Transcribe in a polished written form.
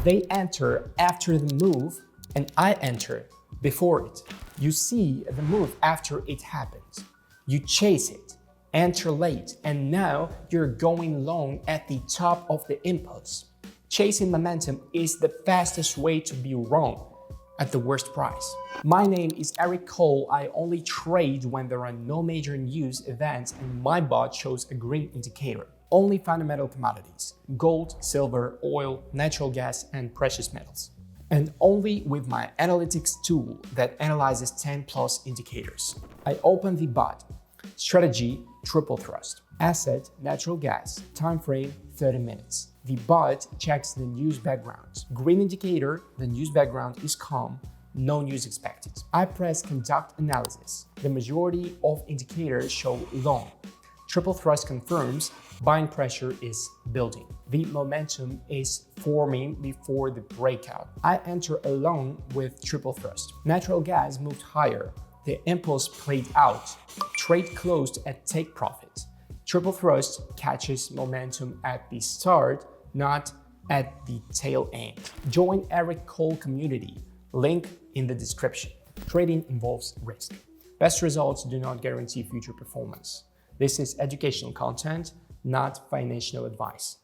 They enter after the move and I enter before it. You see the move after it happens. You chase it, enter late, and now you're going long at the top of the impulse. Chasing momentum is the fastest way to be wrong at the worst price. My name is Eric Cole. I only trade when there are no major news events and my bot shows a green indicator. Only fundamental commodities: gold, silver, oil, natural gas, and precious metals. And only with my analytics tool that analyzes 10 plus indicators. I open the bot. Strategy, triple thrust. Asset, natural gas. Time frame, 30 minutes. The bot checks the news background. Green indicator, the news background is calm, no news expected. I press conduct analysis. The majority of indicators show long. Triple thrust confirms buying pressure is building. The momentum is forming before the breakout. I enter alone with triple thrust. Natural gas moved higher. The impulse played out. Trade closed at take profit. Triple thrust catches momentum at the start, not at the tail end. Join Eric Cole community, link in the description. Trading involves risk. Best results do not guarantee future performance. This is educational content, not financial advice.